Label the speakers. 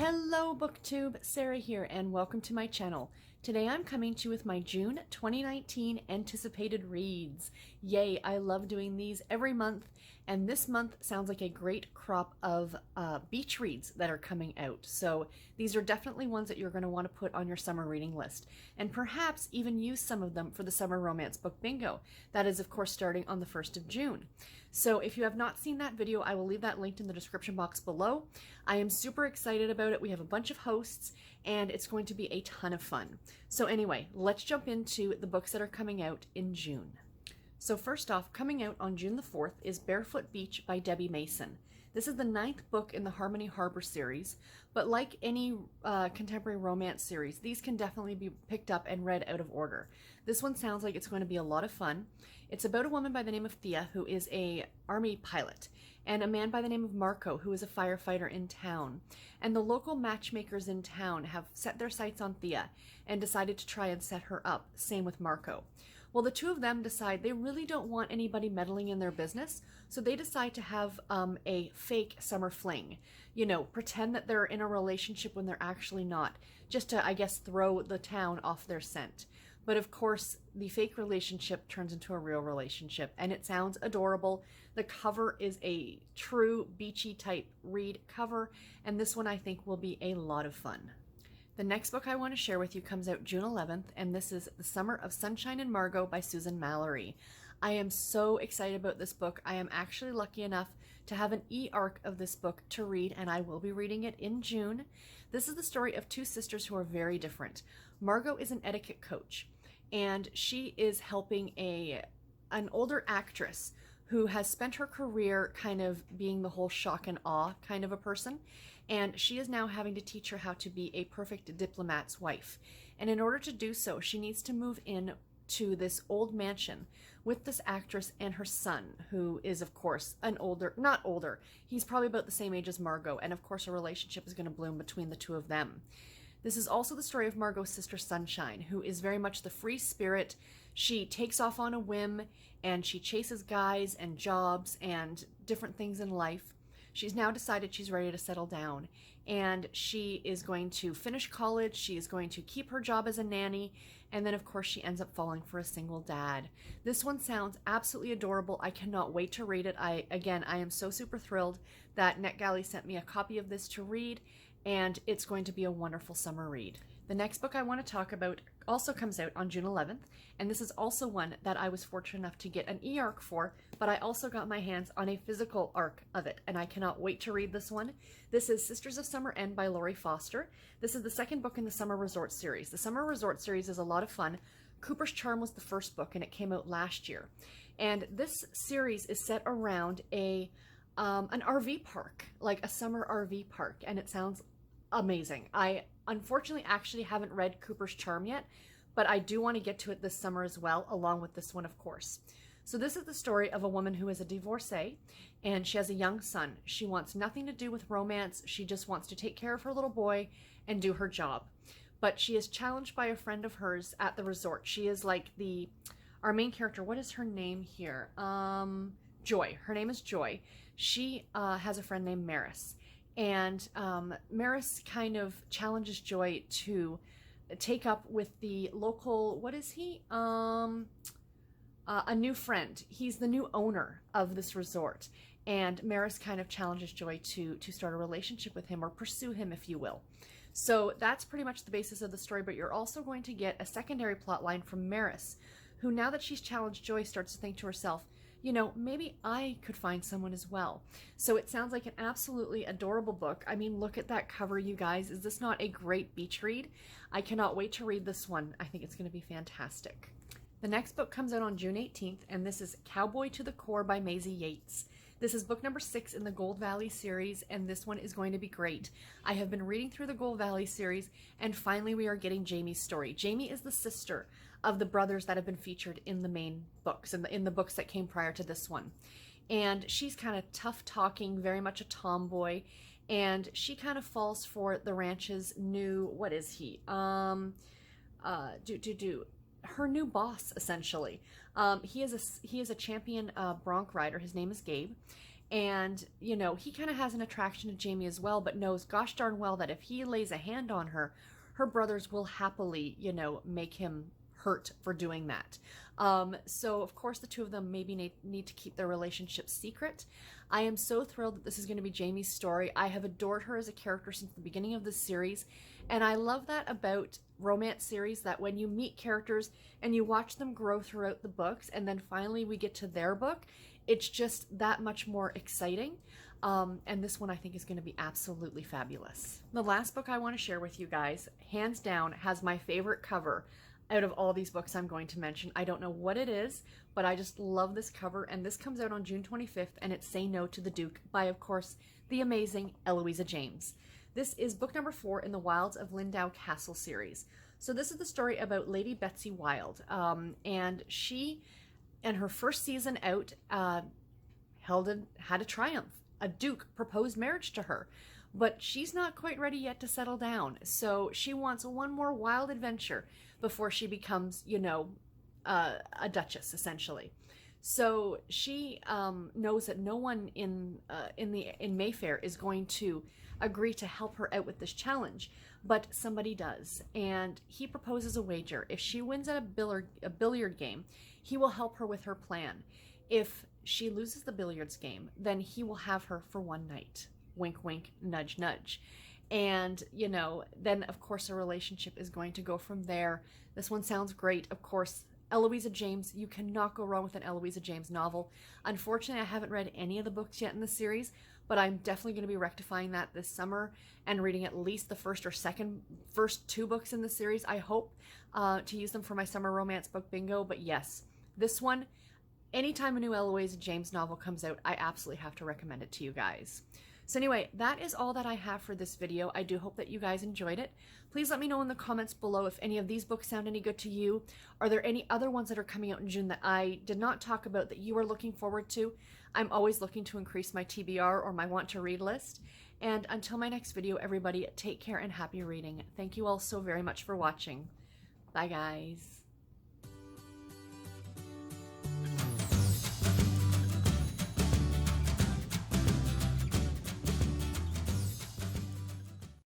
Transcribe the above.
Speaker 1: Hello BookTube, Sarah here and welcome to my channel. Today I'm coming to you with my June 2019 anticipated reads. Yay, I love doing these every month, and this month sounds like a great crop of beach reads that are coming out. So these are definitely ones that you're going to want to put on your summer reading list, and perhaps even use some of them for the summer romance book bingo. That is of course starting on the 1st of June. So if you have not seen that video, I will leave that linked in the description box below. I am super excited about it. We have a bunch of hosts and it's going to be a ton of fun. So anyway, let's jump into the books that are coming out in June. So first off, coming out on June the 4th is Barefoot Beach by Debbie Mason. This is the 9th book in the Harmony Harbor series, but like any contemporary romance series, these can definitely be picked up and read out of order. This one sounds like it's going to be a lot of fun. It's about a woman by the name of Thea, who is an army pilot, and a man by the name of Marco, who is a firefighter in town. And the local matchmakers in town have set their sights on Thea and decided to try and set her up, same with Marco. Well, the two of them decide they really don't want anybody meddling in their business, so they decide to have a fake summer fling. You know, pretend that they're in a relationship when they're actually not, just to, I guess, throw the town off their scent. But of course, the fake relationship turns into a real relationship, and it sounds adorable. The cover is a true beachy type read cover, and this one I think will be a lot of fun. The next book I want to share with you comes out June 11th, and this is The Summer of Sunshine and Margot by Susan Mallery. I am so excited about this book. I am actually lucky enough to have an e-arc of this book to read, and I will be reading it in June. This is the story of two sisters who are very different. Margot is an etiquette coach, and she is helping an older actress who has spent her career kind of being the whole shock and awe kind of a person, and she is now having to teach her how to be a perfect diplomat's wife. And in order to do so, she needs to move in to this old mansion with this actress and her son, who is of course not older, he's probably about the same age as Margot, and of course a relationship is going to bloom between the two of them. This is also the story of Margot's sister Sunshine, who is very much the free spirit. She takes off on a whim and she chases guys and jobs and different things in life. She's now decided she's ready to settle down, and she is going to finish college. She is going to keep her job as a nanny, and then of course she ends up falling for a single dad. This one sounds absolutely adorable. I cannot wait to read it. I am so super thrilled that NetGalley sent me a copy of this to read, and it's going to be a wonderful summer read. The next book I want to talk about also comes out on June 11th, and this is also one that I was fortunate enough to get an e-arc for, but I also got my hands on a physical arc of it, and I cannot wait to read this one. This is Sisters of Summer End by Laurie Foster. This is the second book in the Summer Resort series. The Summer Resort series is a lot of fun. Cooper's Charm was the first book, and it came out last year. And this series is set around an RV park, like a summer RV park, and it sounds amazing. I unfortunately actually haven't read Cooper's Charm yet, but I do want to get to it this summer as well, along with this one, of course. So this is the story of a woman who is a divorcee, and she has a young son. She wants nothing to do with romance. She just wants to take care of her little boy and do her job. But she is challenged by a friend of hers at the resort. She is like our main character. What is her name here? Joy. Her name is Joy. She has a friend named Maris. And Maris kind of challenges Joy to take up with the local, what is he? A new friend. He's the new owner of this resort. And Maris kind of challenges Joy to start a relationship with him, or pursue him, if you will. So that's pretty much the basis of the story, but you're also going to get a secondary plot line from Maris, who, now that she's challenged Joy, starts to think to herself, you know, maybe I could find someone as well. So it sounds like an absolutely adorable book. I mean, look at that cover, you guys. Is this not a great beach read? I cannot wait to read this one. I think it's going to be fantastic. The next book comes out on June 18th, and this is Cowboy to the Core by Maisie Yates. This is book number 6 in the Gold Valley series, and this one is going to be great. I have been reading through the Gold Valley series, and finally we are getting Jamie's story. Jamie is the sister of the brothers that have been featured in the main books, in the books that came prior to this one. And she's kind of tough talking, very much a tomboy, and she kind of falls for the ranch's new, what is he? Her new boss, essentially. He is a champion bronc rider. His name is Gabe, And, you know, he kind of has an attraction to Jamie as well, but knows gosh darn well that if he lays a hand on her, her brothers will happily, you know, make him hurt for doing that. So, of course, the two of them maybe need to keep their relationship secret. I am so thrilled that this is going to be Jamie's story. I have adored her as a character since the beginning of this series, and I love that about romance series, that when you meet characters and you watch them grow throughout the books, and then finally we get to their book, it's just that much more exciting. And this one I think is going to be absolutely fabulous. The last book I want to share with you guys, hands down, has my favorite cover out of all these books I'm going to mention. I don't know what it is, but I just love this cover, and this comes out on June 25th, and it's Say No to the Duke by, of course, the amazing Eloisa James. This is book number 4 in the Wilds of Lindau Castle series. So this is the story about Lady Betsy Wilde, and she, in her first season out, had a triumph. A duke proposed marriage to her, but she's not quite ready yet to settle down. So she wants one more wild adventure before she becomes, you know, a duchess, essentially. So she knows that no one in Mayfair is going to agree to help her out with this challenge, but somebody does, and he proposes a wager. If she wins at a billiard game, he will help her with her plan. If she loses the billiards game, then he will have her for one night. Wink, wink, nudge, nudge. And, you know, then of course a relationship is going to go from there. This one sounds great. Of course, Eloisa James, you cannot go wrong with an Eloisa James novel. Unfortunately, I haven't read any of the books yet in the series, but I'm definitely going to be rectifying that this summer and reading at least the first 2 books in the series. I hope to use them for my summer romance book bingo. But yes, this one, anytime a new Eloisa James novel comes out, I absolutely have to recommend it to you guys. So anyway, that is all that I have for this video. I do hope that you guys enjoyed it. Please let me know in the comments below if any of these books sound any good to you. Are there any other ones that are coming out in June that I did not talk about that you are looking forward to? I'm always looking to increase my TBR or my want to read list. And until my next video, everybody, take care and happy reading. Thank you all so very much for watching. Bye, guys.